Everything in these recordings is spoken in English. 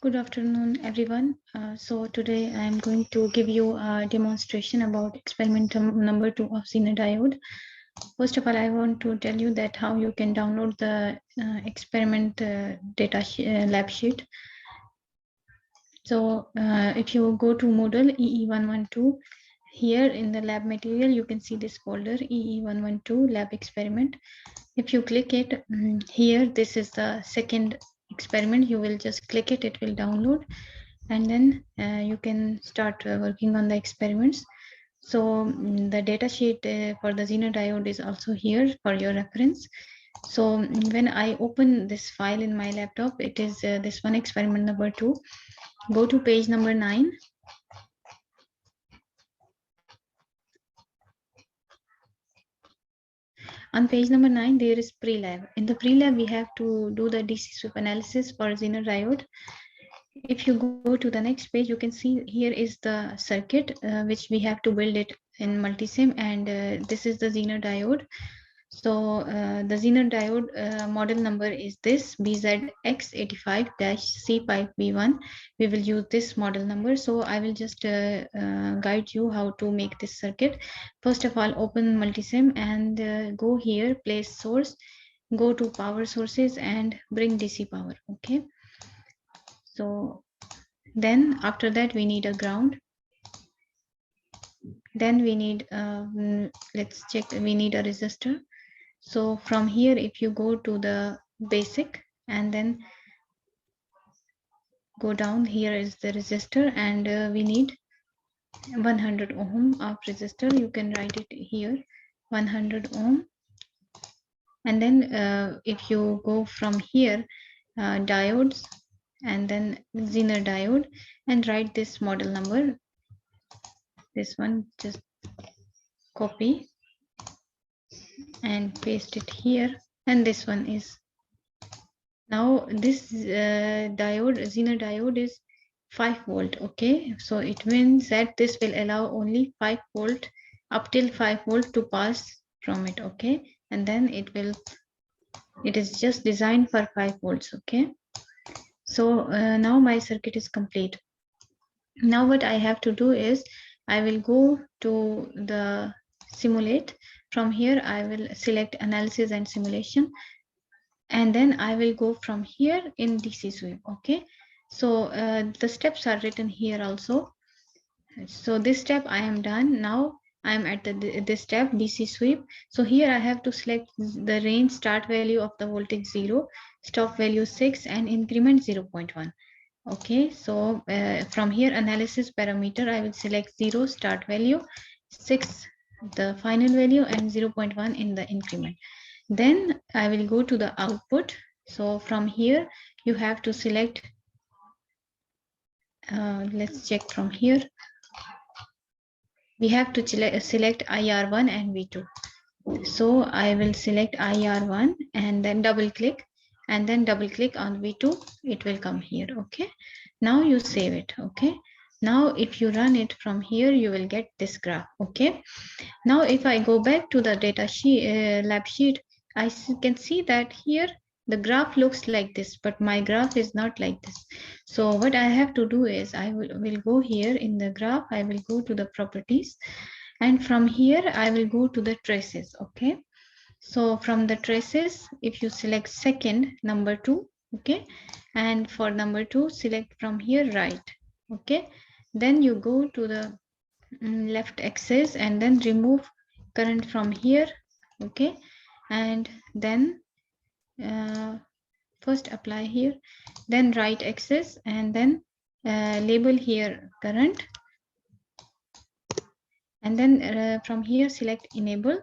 Good afternoon, everyone. So today I am going to give you a demonstration about experiment number 2 of Zener diode. First of all, I want to tell you that how you can download the experiment lab sheet. So if you go to Moodle EE112, here in the lab material, you can see this folder EE112 Lab experiment. If you click it here, this is the second experiment. You will just click it, it will download, and then you can start working on the experiments. So the data sheet for the Zener diode is also here for your reference. So when I open this file in my laptop, it is this one, experiment number 2. Go to page number 9. On page number 9, there is pre-lab. In the pre-lab, we have to do the DC sweep analysis for Zener diode. If you go to the next page, you can see here is the circuit which we have to build it in multisim, and this is the Zener diode. So the Zener diode model number is this BZX85-C5B1. We will use this model number. So I will just guide you how to make this circuit. First of all, open multisim and go here, place source, go to power sources and bring DC power. Okay. So then after that we need a ground. Then we need let's check, we need a resistor. So from here, if you go to the basic and then go down, here is the resistor, and we need 100 ohm of resistor. You can write it here, 100 ohm. And then if you go from here, diodes, and then Zener diode, and write this model number. This one, just copy and paste it here, and this one is, now this Zener diode is 5 volt. Okay, so it means that this will allow only 5 volt, up till 5 volt to pass from it. Okay, and then it is just designed for 5 volts. Okay, so now my circuit is complete. Now what I have to do is I will go to the simulate. From here I will select analysis and simulation, and then I will go from here in DC sweep. Okay, so the steps are written here also. So this step I am done. Now I am at this step, DC sweep. So here I have to select the range start value of the voltage 0, stop value 6, and increment 0.1. Okay, so from here analysis parameter, I will select 0 start value, 6 the final value, and 0.1 in the increment. Then I will go to the output. So from here you have to select, let's check from here. We have to select IR1 and V2. So I will select IR1 and then double click, and then double click on V2. It will come here. Okay, now you save it. Okay, now if you run it from here, you will get this graph. Okay, now if I go back to the data sheet, lab sheet, I can see that here the graph looks like this, but my graph is not like this. So what I have to do is I will go here in the graph. I will go to the properties, and from here I will go to the traces. Okay, so from the traces, if you select second, number 2, okay, and for number 2 select from here right. Okay, then you go to the left axis and then remove current from here. Okay, and then first apply here, then right axis, and then label here current, and then from here select enable,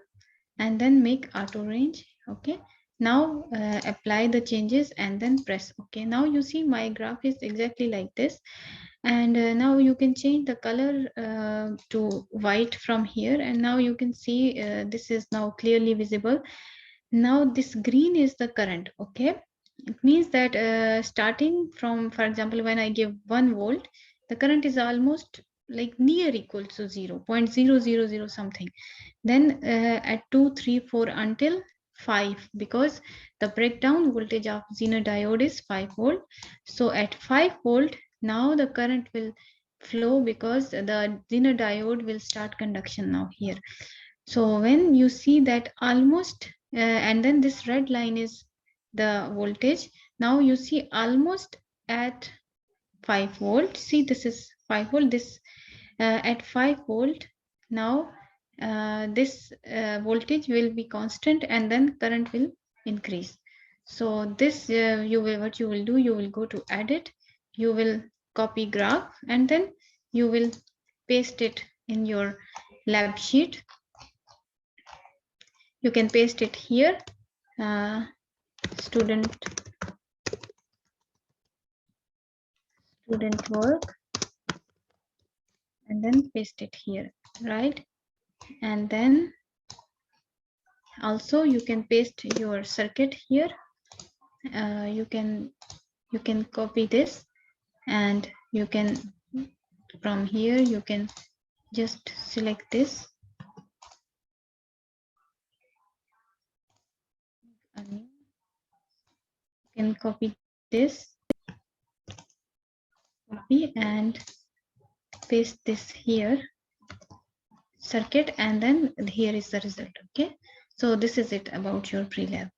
and then make auto range. Okay, now apply the changes and then press OK. Now you see my graph is exactly like this, and now you can change the color to white from here, and now you can see this is now clearly visible. Now this green is the current. Okay, it means that starting from, for example, when I give 1 volt, the current is almost like near equal to 0.000 something. Then at 2, 3, 4 until 5 because the breakdown voltage of Zener diode is 5 volt. So at 5 volt, now the current will flow because the Zener diode will start conduction now here. So when you see that almost, and then this red line is the voltage. Now you see almost at 5 volt. See, this is 5 volt. This at 5 volt. Now this voltage will be constant, and then current will increase. So this you will, what you will do, you will go to edit, you will copy graph, and then you will paste it in your lab sheet. You can paste it here, student work, and then paste it here, right? And then also you can paste your circuit here. You can copy this, and you can, from here you can just select this, and you can copy this, copy and paste this here, circuit, and then here is the result. Okay, so this is it about your pre-lab.